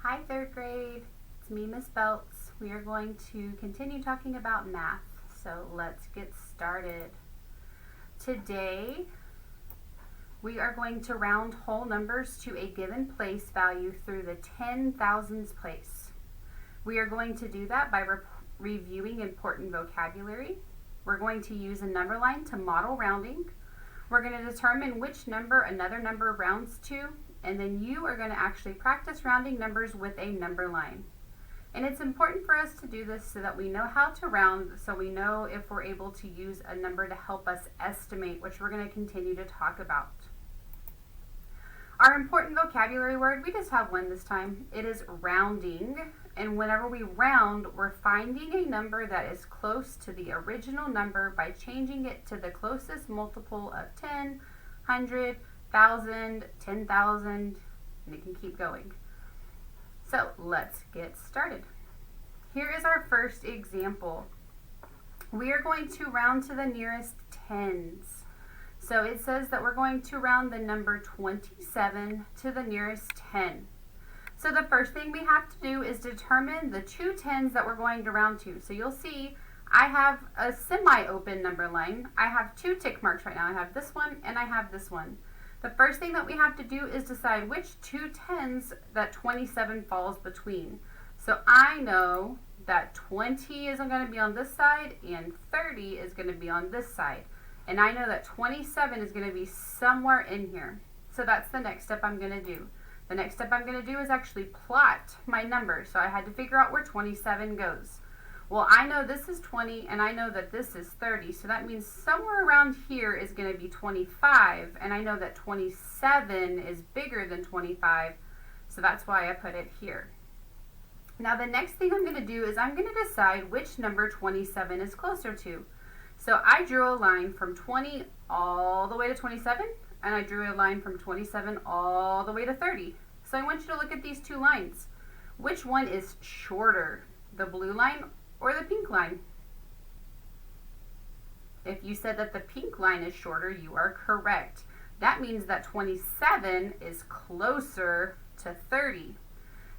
Hi, third grade. It's me, Miss Belts. We are going to continue talking about math, so let's get started. Today, we are going to round whole numbers to a given place value through the 10,000s place. We are going to do that by reviewing important vocabulary. We're going to use a number line to model rounding. We're going to determine which number another number rounds to, and then you are going to actually practice rounding numbers with a number line. And it's important for us to do this so that we know how to round, so we know if we're able to use a number to help us estimate, which we're going to continue to talk about. Our important vocabulary word, we just have one this time. It is rounding, and whenever we round, we're finding a number that is close to the original number by changing it to the closest multiple of 10, 100, 1,000, 10,000, and it can keep going. So let's get started. Here is our first example. We are going to round to the nearest tens. So it says that we're going to round the number 27 to the nearest 10. So the first thing we have to do is determine the two tens that we're going to round to. So you'll see I have a semi-open number line. I have two tick marks right now. I have this one and I have this one. The first thing that we have to do is decide which two tens that 27 falls between. So I know that 20 is going to be on this side and 30 is going to be on this side. And I know that 27 is going to be somewhere in here. So that's the next step I'm going to do. The next step I'm going to do is actually plot my number. So I had to figure out where 27 goes. Well, I know this is 20 and I know that this is 30. So that means somewhere around here is going to be 25. And I know that 27 is bigger than 25. So that's why I put it here. Now the next thing I'm going to do is I'm going to decide which number 27 is closer to. So I drew a line from 20 all the way to 27. And I drew a line from 27 all the way to 30. So I want you to look at these two lines. Which one is shorter, the blue line or the pink line? If you said that the pink line is shorter, you are correct. That means that 27 is closer to 30.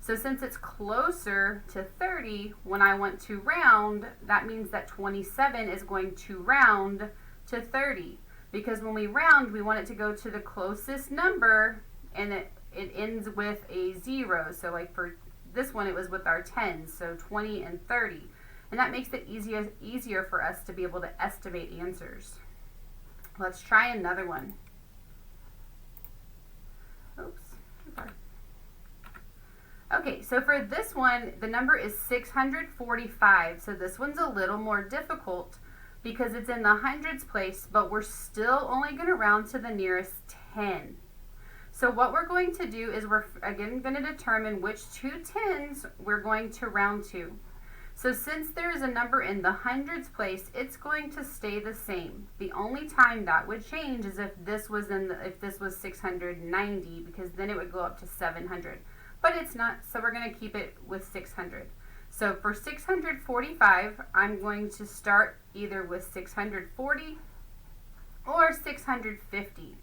So since it's closer to 30, when I want to round, that means that 27 is going to round to 30. Because when we round, we want it to go to the closest number, and it ends with a 0. So like for this one, it was with our tens, so 20 and 30. And that makes it easier for us to be able to estimate answers. Let's try another one. Oops. Sorry. Okay, so for this one, the number is 645. So this one's a little more difficult because it's in the hundreds place, but we're still only going to round to the nearest 10. So what we're going to do is we're again going to determine which two tens we're going to round to. So since there is a number in the hundreds place, it's going to stay the same. The only time that would change is if this was 690, because then it would go up to 700. But it's not, so we're going to keep it with 600. So for 645, I'm going to start either with 640 or 650.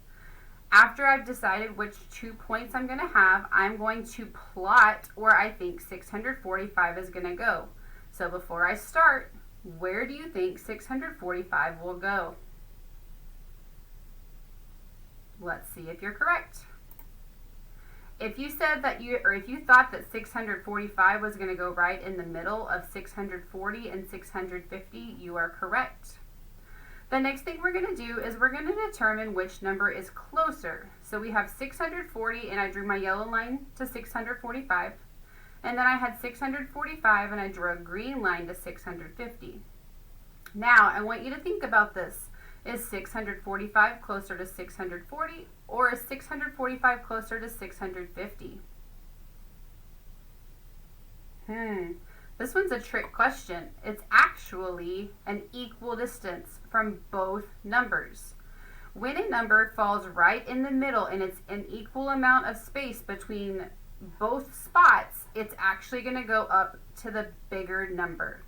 After I've decided which 2 points I'm going to have, I'm going to plot where I think 645 is going to go. So before I start, where do you think 645 will go? Let's see if you're correct. If you said that if you thought that 645 was going to go right in the middle of 640 and 650, you are correct. The next thing we're going to do is we're going to determine which number is closer. So we have 640 and I drew my yellow line to 645. And then I had 645 and I drew a green line to 650. Now I want you to think about this. Is 645 closer to 640 or is 645 closer to 650? This one's a trick question. It's actually an equal distance from both numbers. When a number falls right in the middle and it's an equal amount of space between both spots, it's actually going to go up to the bigger number.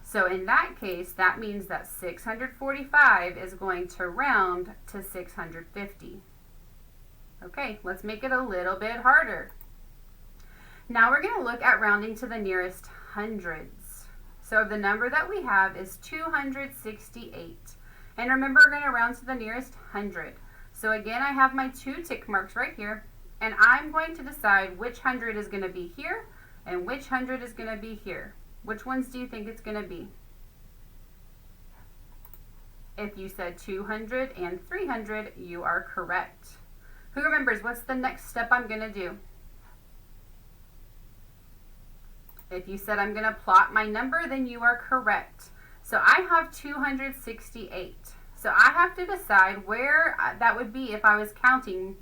So in that case, that means that 645 is going to round to 650. Okay, let's make it a little bit harder. Now we're going to look at rounding to the nearest hundreds. So the number that we have is 268. And remember, we're going to round to the nearest hundred. So again, I have my 2 tick marks right here, and I'm going to decide which hundred is going to be here and which hundred is going to be here. Which ones do you think it's going to be? If you said 200 and 300, you are correct. Who remembers what's the next step I'm going to do? If you said I'm going to plot my number, then you are correct. So I have 268. So I have to decide where that would be if I was counting.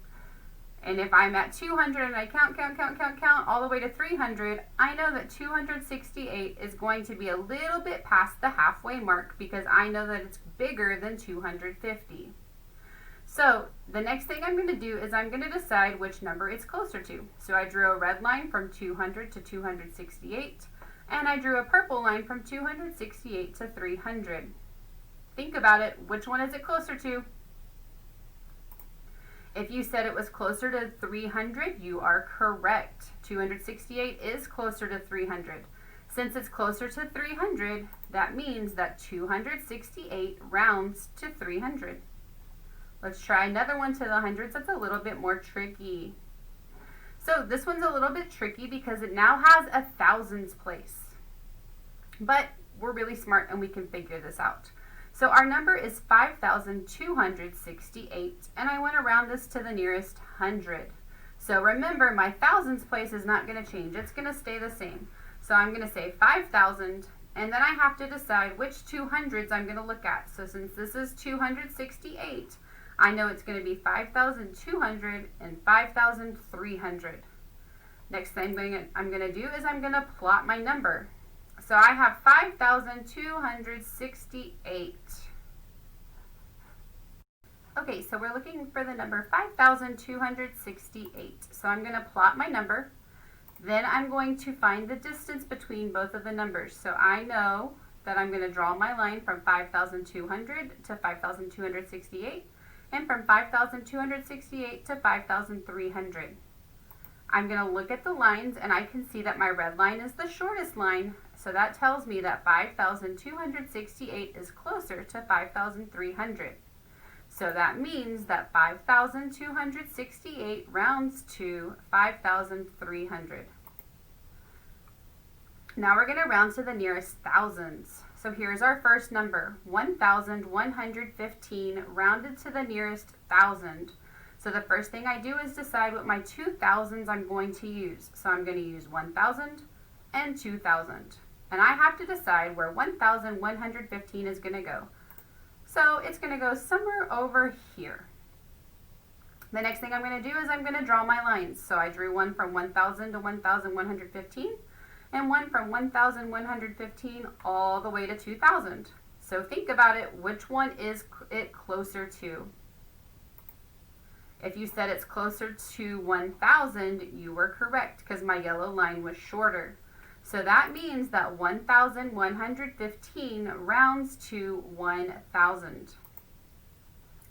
And if I'm at 200 and I count all the way to 300, I know that 268 is going to be a little bit past the halfway mark because I know that it's bigger than 250. So the next thing I'm going to do is I'm going to decide which number it's closer to. So I drew a red line from 200 to 268, and I drew a purple line from 268 to 300. Think about it. Which one is it closer to? If you said it was closer to 300, you are correct. 268 is closer to 300. Since it's closer to 300, that means that 268 rounds to 300. Let's try another one to the hundreds that's a little bit more tricky. So this one's a little bit tricky because it now has a thousands place. But we're really smart and we can figure this out. So our number is 5,268, and I want to round this to the nearest hundred. So remember, my thousands place is not going to change. It's going to stay the same. So I'm going to say 5,000, and then I have to decide which two hundreds I'm going to look at. So since this is 268, I know it's going to be 5,200 and 5,300. Next thing I'm going to do is I'm going to plot my number. So I have 5,268. Okay, so we're looking for the number 5,268. So I'm going to plot my number. Then I'm going to find the distance between both of the numbers. So I know that I'm going to draw my line from 5,200 to 5,268 and from 5,268 to 5,300. I'm going to look at the lines and I can see that my red line is the shortest line. So that tells me that 5,268 is closer to 5,300. So that means that 5,268 rounds to 5,300. Now we're going to round to the nearest thousands. So here's our first number, 1,115 rounded to the nearest thousand. So the first thing I do is decide what my 2,000s I'm going to use. So I'm going to use 1,000 and 2,000. And I have to decide where 1,115 is going to go. So it's going to go somewhere over here. The next thing I'm going to do is I'm going to draw my lines. So I drew one from 1,000 to 1,115 and one from 1,115 all the way to 2,000. So think about it, which one is it closer to? If you said it's closer to 1,000, you were correct because my yellow line was shorter. So that means that 1,115 rounds to 1,000.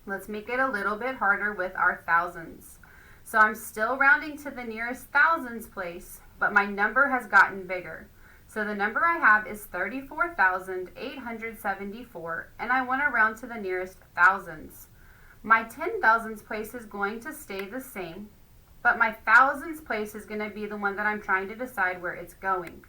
Let's make it a little bit harder with our thousands. So I'm still rounding to the nearest thousands place, but my number has gotten bigger. So the number I have is 34,874, and I want to round to the nearest thousands. My 10,000s place is going to stay the same, but my thousands place is going to be the one that I'm trying to decide where it's going.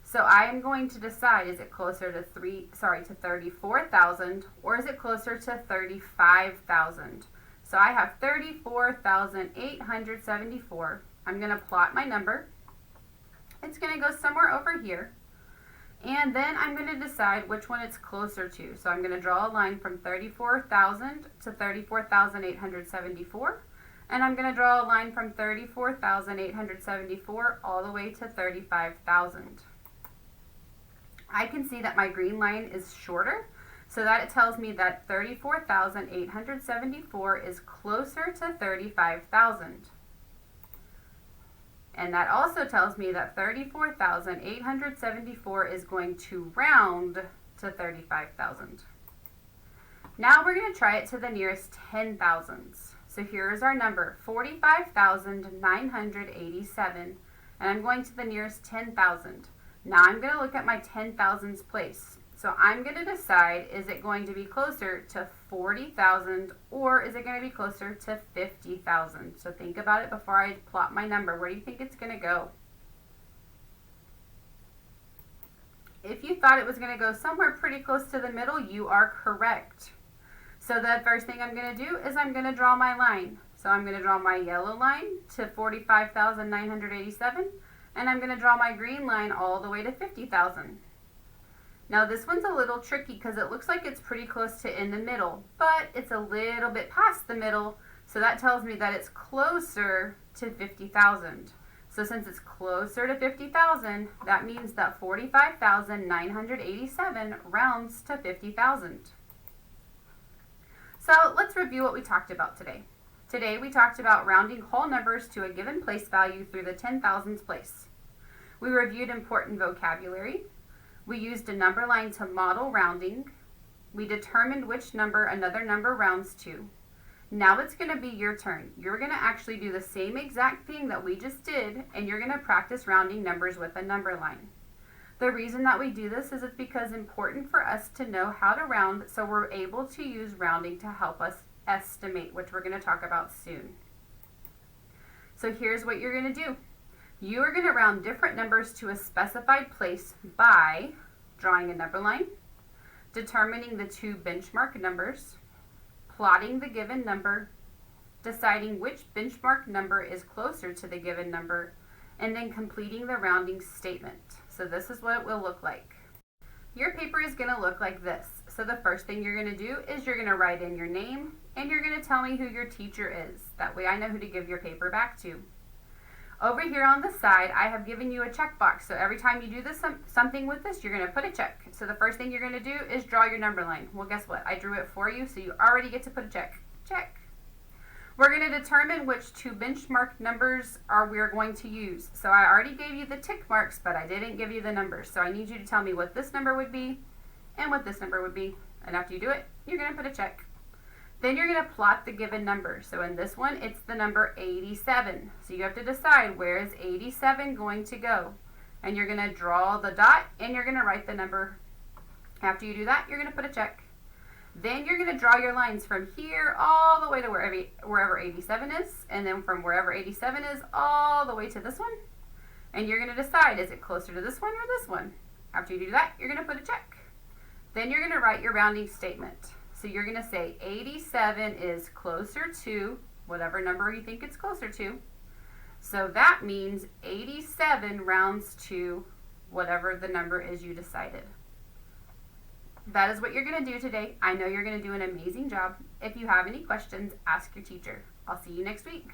So I am going to decide, is it closer to 34,000 or is it closer to 35,000? So I have 34,874. I'm going to plot my number. It's going to go somewhere over here. And then I'm going to decide which one it's closer to. So I'm going to draw a line from 34,000 to 34,874. And I'm going to draw a line from 34,874 all the way to 35,000. I can see that my green line is shorter, so that it tells me that 34,874 is closer to 35,000. And that also tells me that 34,874 is going to round to 35,000. Now we're going to try it to the nearest 10,000s. So here is our number, 45,987. and I'm going to the nearest 10,000. Now I'm going to look at my 10,000s place. So I'm going to decide, is it going to be closer to 40,000 or is it going to be closer to 50,000? So think about it before I plot my number. Where do you think it's going to go? If you thought it was going to go somewhere pretty close to the middle, you are correct. So the first thing I'm going to do is I'm going to draw my line. So I'm going to draw my yellow line to 45,987, and I'm going to draw my green line all the way to 50,000. Now this one's a little tricky because it looks like it's pretty close to in the middle, but it's a little bit past the middle, so that tells me that it's closer to 50,000. So since it's closer to 50,000, that means that 45,987 rounds to 50,000. So let's review what we talked about today. Today we talked about rounding whole numbers to a given place value through the 10,000s place. We reviewed important vocabulary. We used a number line to model rounding. We determined which number another number rounds to. Now it's going to be your turn. You're going to actually do the same exact thing that we just did, and you're going to practice rounding numbers with a number line. The reason that we do this is it's because it's important for us to know how to round, so we're able to use rounding to help us estimate, which we're going to talk about soon. So here's what you're going to do. You are going to round different numbers to a specified place by drawing a number line, determining the two benchmark numbers, plotting the given number, deciding which benchmark number is closer to the given number, and then completing the rounding statement. So this is what it will look like. Your paper is going to look like this. So the first thing you're going to do is you're going to write in your name, and you're going to tell me who your teacher is. That way I know who to give your paper back to. Over here on the side, I have given you a checkbox. So every time you do this something with this, you're going to put a check. So the first thing you're going to do is draw your number line. Well, guess what? I drew it for you, so you already get to put a check. Check. We're going to determine which two benchmark numbers we're going to use. So I already gave you the tick marks, but I didn't give you the numbers. So I need you to tell me what this number would be and what this number would be. And after you do it, you're going to put a check. Then you're going to plot the given number. So in this one, it's the number 87. So you have to decide, where is 87 going to go? And you're going to draw the dot and you're going to write the number. After you do that, you're going to put a check. Then you're going to draw your lines from here all the way to wherever 87 is, and then from wherever 87 is all the way to this one. And you're going to decide, is it closer to this one or this one? After you do that, you're going to put a check. Then you're going to write your rounding statement. So you're going to say 87 is closer to whatever number you think it's closer to. So that means 87 rounds to whatever the number is you decided. That is what you're going to do today. I know you're going to do an amazing job. If you have any questions, ask your teacher. I'll see you next week.